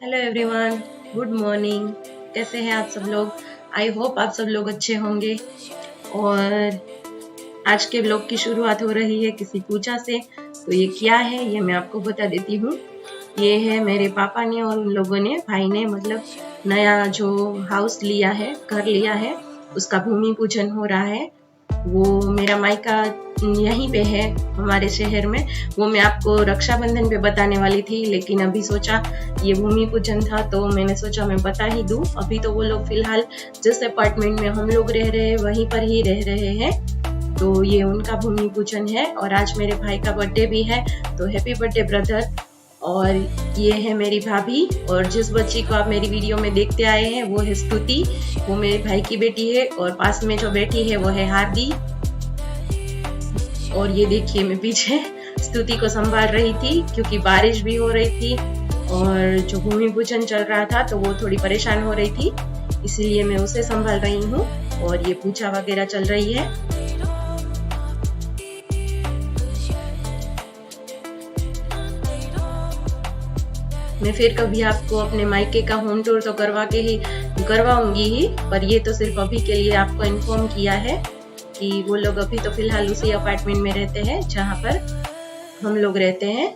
Hello everyone, good morning. कैसे हैं आप सब लोग? आई होप आप सब लोग अच्छे होंगे। और आज के ब्लॉग की शुरुआत हो रही है किसी पूजा से। तो ये क्या है ये मैं आपको बता देती हूँ। ये है मेरे पापा ने और उन लोगों ने, भाई ने, मतलब नया जो हाउस लिया है, घर लिया है, उसका भूमि पूजन हो रहा है। वो मेरा मायका यहीं पे है हमारे शहर में। वो मैं आपको रक्षाबंधन पे बताने वाली थी, लेकिन अभी सोचा ये भूमि पूजन था तो मैंने सोचा मैं बता ही दूं। अभी तो वो लोग फिलहाल जिस अपार्टमेंट में हम लोग रह रहे हैं वहीं पर ही रह रहे हैं। तो ये उनका भूमि पूजन है और आज मेरे भाई का बर्थडे भी है, तो हैप्पी बर्थडे ब्रदर। और ये है मेरी भाभी, और जिस बच्ची को आप मेरी वीडियो में देखते आए हैं वो है स्तुति, वो मेरे भाई की बेटी है। और पास में जो बैठी है वो है हार्दी। और ये देखिए मैं पीछे स्तुति को संभाल रही थी क्योंकि बारिश भी हो रही थी और जो भूमि पूजन चल रहा था तो वो थोड़ी परेशान हो रही थी, इसीलिए मैं उसे संभाल रही हूँ। और ये पूजा वगैरह चल रही है। मैं फिर कभी आपको अपने मायके का होम टूर तो करवाऊंगी ही, पर ये तो सिर्फ अभी के लिए आपको इन्फॉर्म किया है कि वो लोग अभी तो फिलहाल उसी अपार्टमेंट में रहते हैं जहाँ पर हम लोग रहते हैं।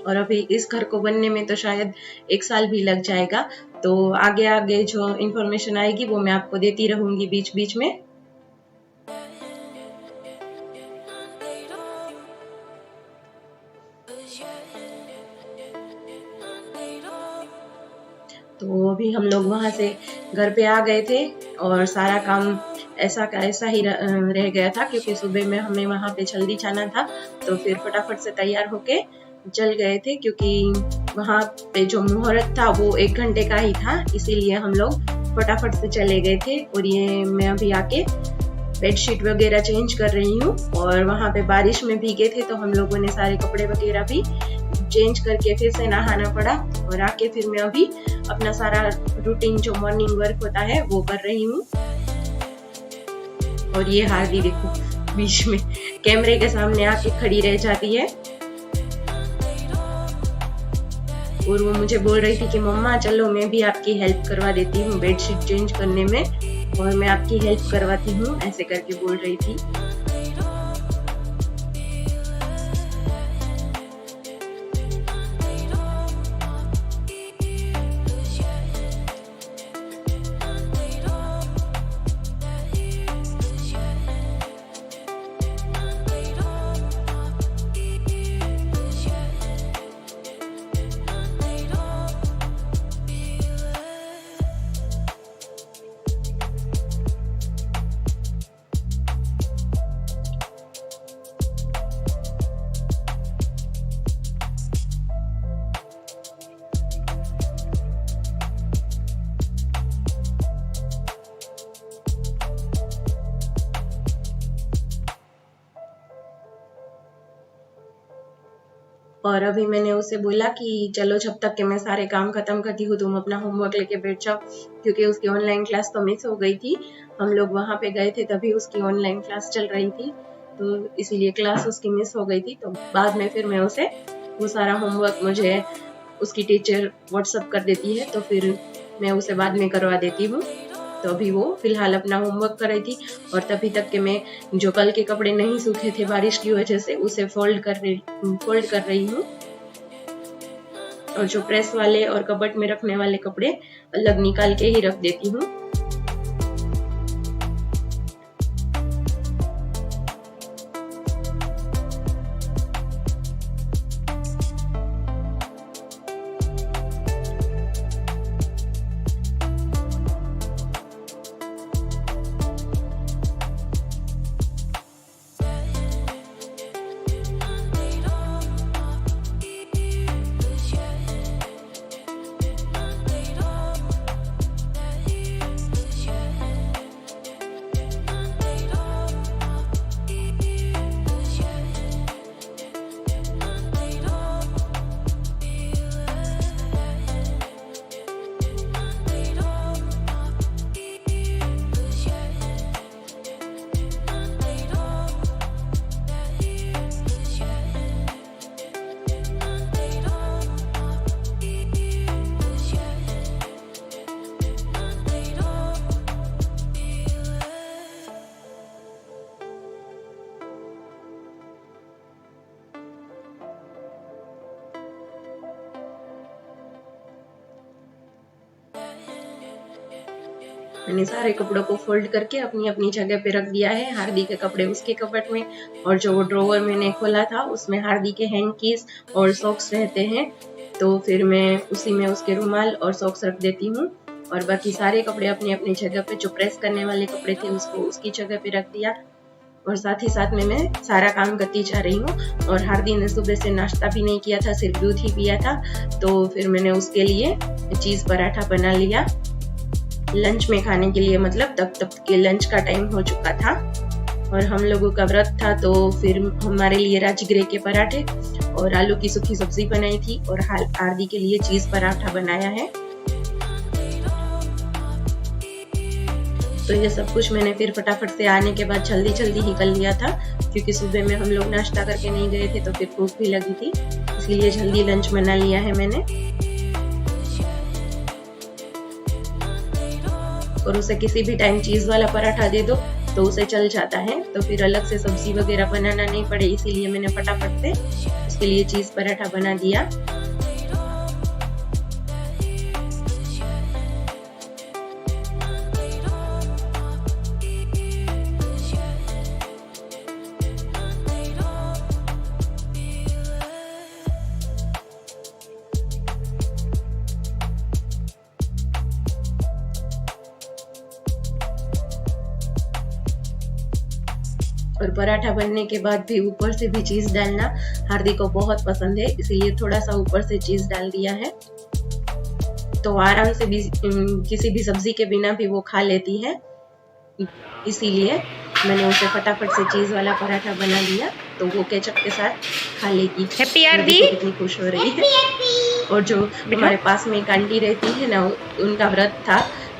और अभी इस घर को बनने में तो शायद 1 साल भी लग जाएगा। तो आगे आगे जो इन्फॉर्मेशन आएगी वो मैं आपको देती रहूंगी बीच बीच में। तो अभी हम लोग वहां से घर पे आ गए थे और सारा काम ऐसा का ऐसा ही रह गया था क्योंकि सुबह में हमें वहां पे जल्दी जाना था। तो फिर फटाफट से तैयार होके चल गए थे क्योंकि वहां पे जो मुहूर्त था वो 1 घंटे का ही था, इसीलिए हम लोग फटाफट से चले गए थे। और ये मैं अभी आके बेडशीट वगैरह चेंज कर रही हूँ। और वहां पे बारिश में भीगे थे तो हम लोगों ने सारे कपड़े वगैरह भी चेंज करके फिर से नहाना पड़ा। और आके फिर मैं अभी अपना सारा रूटीन जो मॉर्निंग वर्क होता है वो कर रही हूँ। और ये हार्दी देखो बीच में कैमरे के सामने आके खड़ी रह जाती है। और वो मुझे बोल रही थी कि मम्मा चलो मैं भी आपकी हेल्प करवा देती हूँ बेडशीट चेंज करने में, और मैं आपकी हेल्प करवाती हूँ, ऐसे करके बोल रही थी। और अभी मैंने उसे बोला कि चलो जब तक कि मैं सारे काम खत्म करती हूँ तुम अपना होमवर्क लेके बैठ जाओ, क्योंकि उसकी ऑनलाइन क्लास तो मिस हो गई थी। हम लोग वहां पे गए थे तभी उसकी ऑनलाइन क्लास चल रही थी, तो इसीलिए क्लास उसकी मिस हो गई थी। तो बाद में फिर मैं उसे वो सारा होमवर्क मुझे उसकी टीचर व्हाट्सअप कर देती है, तो फिर मैं उसे बाद में करवा देती हूँ। तो अभी वो फिलहाल अपना होमवर्क कर रही थी और तभी तक के मैं जो कल के कपड़े नहीं सूखे थे बारिश की वजह से उसे फोल्ड कर रही हूँ। और जो प्रेस वाले और कबर्ड में रखने वाले कपड़े अलग निकाल के ही रख देती हूँ। मैंने सारे कपड़ों को फोल्ड करके अपनी अपनी जगह पे रख दिया है। हार्दी के कपड़े उसके कपबोर्ड में, और जो वो ड्रॉवर मैंने खोला था उसमें हार्दी के हैंकीज और सॉक्स रहते हैं, तो फिर मैं उसी में उसके रुमाल और सॉक्स रख देती हूँ। और बाकी सारे कपड़े अपनी अपनी जगह पे, जो प्रेस करने वाले कपड़े थे उसको उसकी जगह पे रख दिया। और साथ ही साथ में मैं सारा काम करती जा रही हूँ। और हार्दी ने सुबह से नाश्ता भी नहीं किया था, सिर्फ दूध ही पिया था, तो फिर मैंने उसके लिए चीज पराठा बना लिया लंच में खाने के लिए। मतलब तब के लंच का टाइम हो चुका था और हम लोगों का व्रत था, तो फिर हमारे लिए राजगिरे के पराठे और आलू की सूखी सब्जी बनाई थी और हार्दी के लिए चीज पराठा बनाया है। तो ये सब कुछ मैंने फिर फटाफट से आने के बाद जल्दी जल्दी ही कर लिया था, क्योंकि सुबह में हम लोग नाश्ता करके नहीं गए थे, तो फिर भूख भी लगी थी, इसीलिए जल्दी लंच बना लिया है मैंने। और उसे किसी भी टाइम चीज वाला पराठा दे दो तो उसे चल जाता है, तो फिर अलग से सब्जी वगैरह बनाना नहीं पड़े, इसीलिए मैंने फटाफट से उसके लिए चीज पराठा बना दिया। और पराठा बनने के बाद भी ऊपर से भी चीज डालना हार्दी को बहुत पसंद है, इसीलिए थोड़ा सा ऊपर से चीज डाल दिया है, तो आराम से भी किसी भी सब्जी के बिना भी वो खा लेती है, इसीलिए मैंने उसे फटाफट से चीज वाला पराठा बना दिया, तो वो केचप के साथ खा लेगी। हैप्पी हार्दी कितनी खुश हो रही है। और जो हमारे पास में एक आंटी रहती है ना, उनका व्रत था,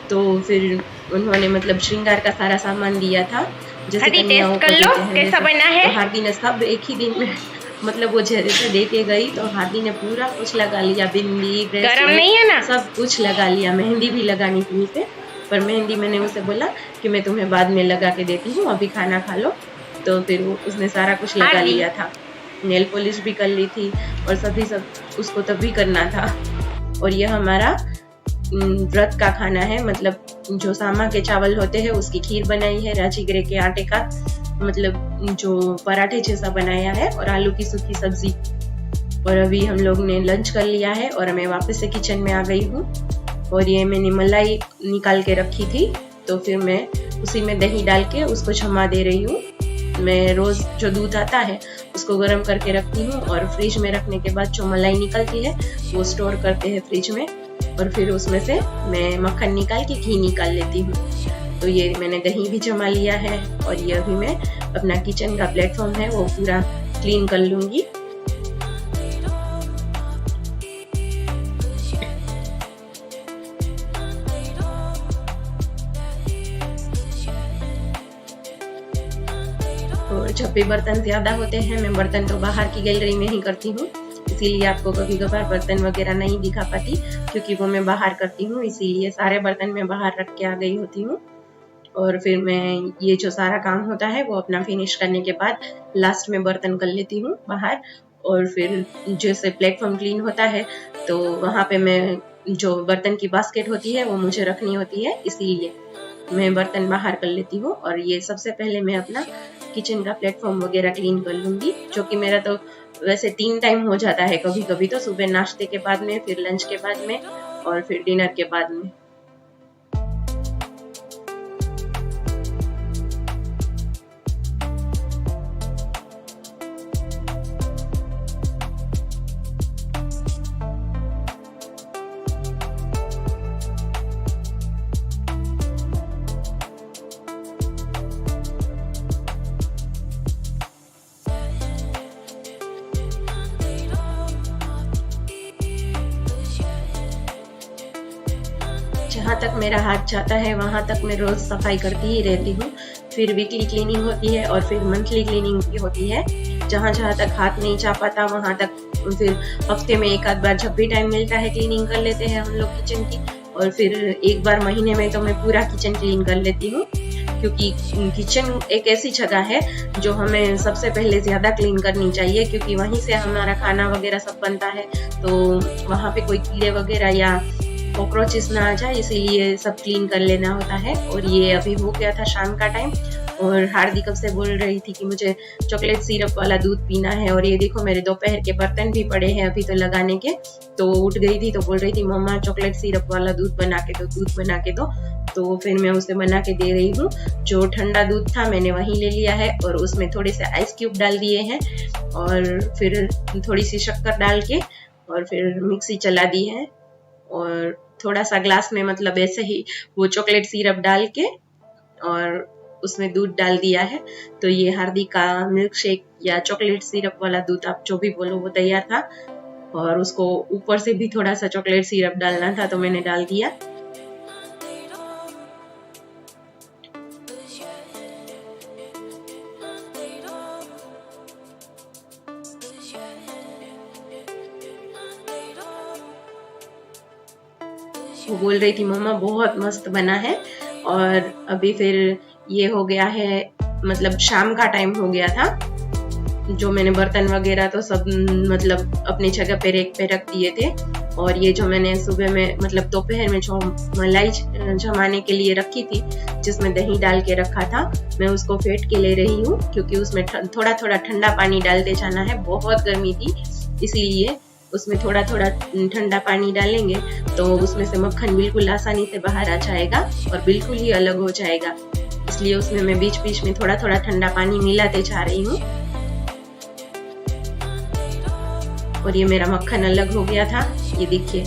तो फिर उन्होंने मतलब श्रृंगार का सारा सामान दिया था, जैसे टेस्ट कर लो कैसा बना है। तो हार्दी ने सब एक ही दिन में मतलब वो जैसे दे के गई, तो हार्दी ने पूरा कुछ लगा लिया, बिंदी, गरम नहीं है ना, सब कुछ लगा लिया। मेहंदी भी लगानी थी उसे, पर मेहंदी मैंने उसे बोला कि मैं तुम्हें बाद में लगा के देती हूँ, अभी खाना खा लो, तो फिर उसने सारा कुछ लगा लिया था। नेल पॉलिश भी कर ली थी और सब उसको तभी करना था। और यह हमारा व्रत का खाना है, मतलब जो सामा के चावल होते हैं उसकी खीर बनाई है, राजगिरे के आटे का मतलब जो पराठे जैसा बनाया है, और आलू की सूखी सब्जी। और अभी हम लोग ने लंच कर लिया है और मैं वापस से किचन में आ गई हूँ। और ये मैंने मलाई निकाल के रखी थी, तो फिर मैं उसी में दही डाल के उसको जमा दे रही हूँ। मैं रोज जो दूध आता है उसको गर्म करके रखती हूँ, और फ्रिज में रखने के बाद जो मलाई निकलती है वो स्टोर करते हैं फ्रिज में, और फिर उसमें से मैं मक्खन निकाल के घी निकाल लेती हूँ। तो ये मैंने दही भी जमा लिया है, और ये अभी मैं अपना किचन का प्लेटफॉर्म है वो पूरा क्लीन कर लूंगी। और जब भी बर्तन ज्यादा होते हैं, मैं बर्तन तो बाहर की गैलरी में ही करती हूँ, इसीलिए आपको कभी कभार बर्तन वगैरह नहीं दिखा पाती, क्योंकि वो मैं बाहर करती हूँ, इसीलिए सारे बर्तन मैं बाहर रख के आ गई होती हूँ। और फिर मैं ये जो सारा काम होता है वो अपना फिनिश करने के बाद लास्ट में बर्तन कर लेती हूँ बाहर। और फिर जैसे प्लेटफॉर्म क्लीन होता है तो वहाँ पे मैं जो बर्तन की बास्केट होती है वो मुझे रखनी होती है, इसीलिए मैं बर्तन बाहर कर लेती हूँ। और ये सबसे पहले मैं अपना किचन का प्लेटफॉर्म वगैरह क्लीन कर लूंगी, जो कि मेरा तो वैसे 3 टाइम हो जाता है कभी कभी, तो सुबह नाश्ते के बाद में, फिर लंच के बाद में, और फिर डिनर के बाद में। जहाँ तक मेरा हाथ जाता है वहाँ तक मैं रोज सफाई करती ही रहती हूँ। फिर वीकली क्लीनिंग होती है और फिर मंथली क्लीनिंग भी होती है। जहाँ जहाँ तक हाथ नहीं जा पाता वहाँ तक फिर हफ्ते में एक आध बार जब भी टाइम मिलता है क्लीनिंग कर लेते हैं हम लोग किचन की। और फिर एक बार महीने में तो मैं पूरा किचन क्लीन कर लेती हूँ, क्योंकि किचन एक ऐसी जगह है जो हमें सबसे पहले ज्यादा क्लीन करनी चाहिए, क्योंकि वहीं से हमारा खाना वगैरह सब बनता है। तो वहाँ पे कोई कीड़े वगैरह या कॉकरोचेस ना आ जाए, इसीलिए सब क्लीन कर लेना होता है। और ये अभी हो गया था शाम का टाइम, और हार्दिक कब से बोल रही थी कि मुझे चॉकलेट सिरप वाला दूध पीना है। और ये देखो मेरे दोपहर के बर्तन भी पड़े हैं अभी तो लगाने के। तो उठ गई थी तो बोल रही थी मम्मा चॉकलेट सिरप वाला दूध बना के दो, दूध बना के दो। तो फिर मैं उसे बना के दे रही हूँ। जो ठंडा दूध था मैंने वही ले लिया है और उसमें थोड़े से आइस क्यूब डाल दिए हैं और फिर थोड़ी सी शक्कर डाल के और फिर मिक्सी चला दी है। और थोड़ा सा ग्लास में मतलब ऐसे ही वो चॉकलेट सिरप डाल के और उसमें दूध डाल दिया है। तो ये हार्दिक का मिल्क शेक या चॉकलेट सिरप वाला दूध आप जो भी बोलो वो तैयार था। और उसको ऊपर से भी थोड़ा सा चॉकलेट सिरप डालना था तो मैंने डाल दिया। वो बोल रही थी मम्मा बहुत मस्त बना है। और अभी फिर ये हो गया है, मतलब शाम का टाइम हो गया था। जो मैंने बर्तन वगैरह तो सब मतलब अपनी जगह पे रेक पे रख दिए थे। और ये जो मैंने सुबह में मतलब दोपहर में जो मलाई जमाने के लिए रखी थी, जिसमें दही डाल के रखा था, मैं उसको फेंट के ले रही हूँ क्योंकि उसमें थोड़ा थोड़ा ठंडा पानी डालते जाना है। बहुत गर्मी थी इसीलिए उसमें थोड़ा थोड़ा ठंडा पानी डालेंगे तो उसमें से मक्खन बिल्कुल आसानी से बाहर आ जाएगा और बिल्कुल ही अलग हो जाएगा। इसलिए उसमें मैं बीच बीच में थोड़ा थोड़ा ठंडा पानी मिलाते जा रही हूँ। और ये मेरा मक्खन अलग हो गया था। ये देखिए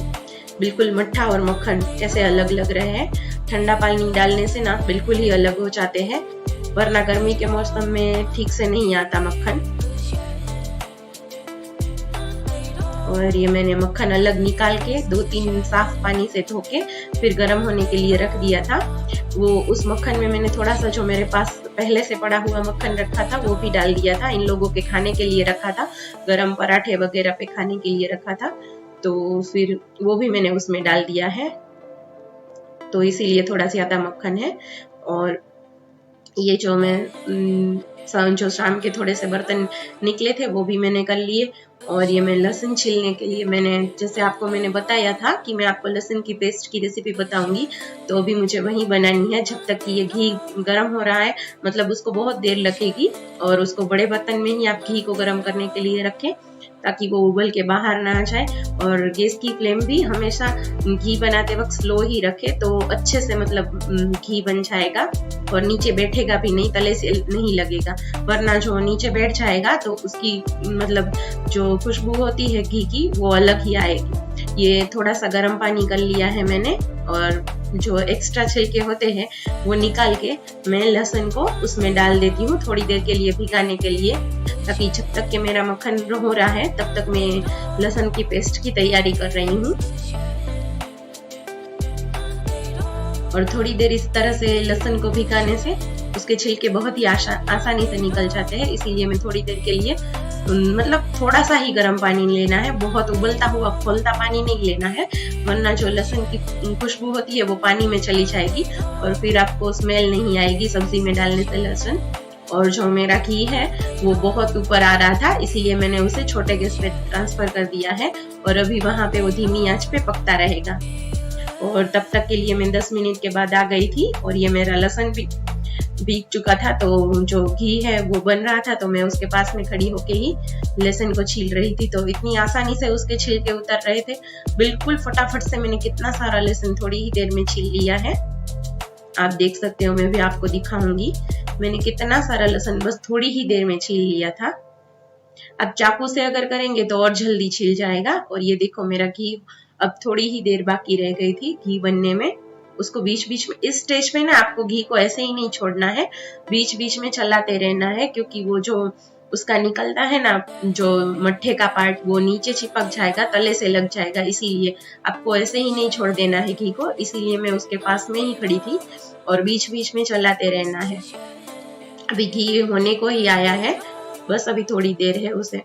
बिल्कुल मट्ठा और मक्खन कैसे अलग लग रहे हैं। ठंडा पानी डालने से ना बिल्कुल ही अलग हो जाते हैं, वरना गर्मी के मौसम में ठीक से नहीं आता मक्खन। और ये मैंने मक्खन अलग निकाल के 2-3 साफ पानी से धो के फिर गर्म होने के लिए रख दिया था। वो उस मक्खन में मैंने थोड़ा सा जो मेरे पास पहले से पड़ा हुआ मक्खन रखा था वो भी डाल दिया था। इन लोगों के खाने के लिए रखा था, गरम पराठे वगैरह पे खाने के लिए रखा था, तो फिर वो भी मैंने उसमें डाल दिया है। तो इसीलिए थोड़ा ज्यादा मक्खन है। और ये जो मैं जो शाम के थोड़े से बर्तन निकले थे वो भी मैंने कर लिए। और ये मैं लहसुन छीलने के लिए मैंने जैसे आपको मैंने बताया था कि मैं आपको लहसुन की पेस्ट की रेसिपी बताऊंगी, तो अभी मुझे वही बनानी है। जब तक कि ये घी गर्म हो रहा है, मतलब उसको बहुत देर लगेगी। और उसको बड़े बर्तन में ही आप घी को गर्म करने के लिए रखें ताकि वो उबल के बाहर ना आ जाए। और गैस की फ्लेम भी हमेशा घी बनाते वक्त स्लो ही रखे तो अच्छे से मतलब घी बन जाएगा और नीचे बैठेगा भी नहीं, तले से नहीं लगेगा। वरना जो नीचे बैठ जाएगा तो उसकी मतलब जो खुशबू होती है घी की वो अलग ही आएगी। ये थोड़ा सा गर्म पानी कर लिया है मैंने और जो एक्स्ट्रा छिलके होते हैं वो निकाल के मैं लहसुन को उसमें डाल देती हूँ थोड़ी देर के लिए भिगाने के लिए, ताकि जब तक कि मेरा मक्खन हो रहा है तब तक मैं लहसुन की पेस्ट की तैयारी कर रही हूँ। और थोड़ी देर इस तरह से लहसुन को भिगाने से उसके छिलके बहुत ही आसानी से निकल जाते हैं। इसीलिए मैं थोड़ी देर के लिए मतलब थोड़ा सा ही गर्म पानी लेना है, बहुत उबलता हुआ खौलता पानी नहीं लेना है, वरना जो लहसुन की खुशबू होती है वो पानी में चली जाएगी और फिर आपको स्मेल नहीं आएगी सब्जी में डालने से लहसुन। और जो मेरा घी है वो बहुत ऊपर आ रहा था, इसीलिए मैंने उसे छोटे गैस पे ट्रांसफर कर दिया है और अभी वहां पे वो धीमी आंच पे पकता रहेगा। और तब तक के लिए मैं 10 मिनट के बाद आ गई थी और ये मेरा लहसुन भी भीग चुका था, तो जो घी है वो बन रहा था, तो मैं उसके पास में खड़ी होके ही लहसुन को छील रही थी। तो इतनी आसानी से उसके छिलके उतर रहे थे, बिल्कुल फटाफट से मैंने कितना सारा लहसुन थोड़ी ही देर में छील लिया है। आप देख सकते हो, मैं भी आपको दिखाऊंगी मैंने कितना सारा लहसुन बस थोड़ी ही देर में छील लिया था। अब चाकू से अगर करेंगे तो और जल्दी छिल जाएगा। और ये देखो मेरा घी अब थोड़ी ही देर बाकी रह गई थी घी बनने में। उसको बीच बीच में इस स्टेज पे ना आपको घी को ऐसे ही नहीं छोड़ना है, बीच बीच में चलाते रहना है, क्योंकि वो जो उसका निकलता है ना जो मट्ठे का पार्ट वो नीचे चिपक जाएगा, तले से लग जाएगा। इसीलिए आपको ऐसे ही नहीं छोड़ देना है घी को। इसीलिए मैं उसके पास में ही खड़ी थी और बीच बीच में चलाते रहना है। अभी घी होने को ही आया है, बस अभी थोड़ी देर है उसे।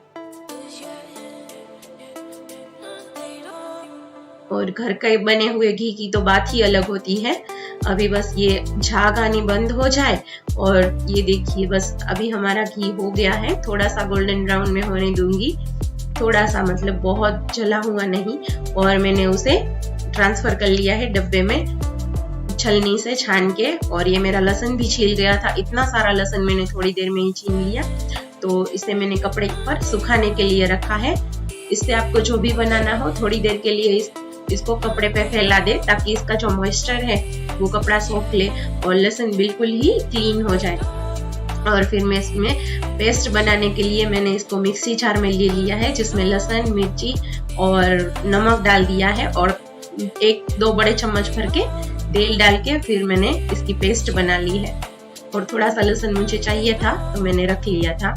और घर के बने हुए घी की तो बात ही अलग होती है। अभी बस ये झाग आनी बंद हो जाए और ये देखिए बस अभी हमारा घी हो गया है। थोड़ा सा गोल्डन ब्राउन में होने दूंगी, थोड़ा सा मतलब बहुत जला हुआ नहीं। और मैंने उसे ट्रांसफर कर लिया है डब्बे में छलनी से छान के। और ये मेरा लहसुन भी छिल गया था, इतना सारा लहसुन मैंने थोड़ी देर में ही छीन लिया। तो इसे मैंने कपड़े पर सुखाने के लिए रखा है। इससे आपको जो भी बनाना हो थोड़ी देर के लिए इसको कपड़े पे फैला दे, ताकि इसका जो मॉइस्चर है वो कपड़ा सोख ले और लहसुन बिल्कुल ही क्लीन हो जाए। और फिर मैं इसमें पेस्ट बनाने के लिए मैंने इसको मिक्सी जार में ले लिया है, जिसमें लहसुन, मिर्ची और नमक डाल दिया है और 1-2 बड़े चम्मच भर के तेल डाल के फिर मैंने इसकी पेस्ट बना ली है। और थोड़ा सा लहसुन मुझे चाहिए था तो मैंने रख लिया था।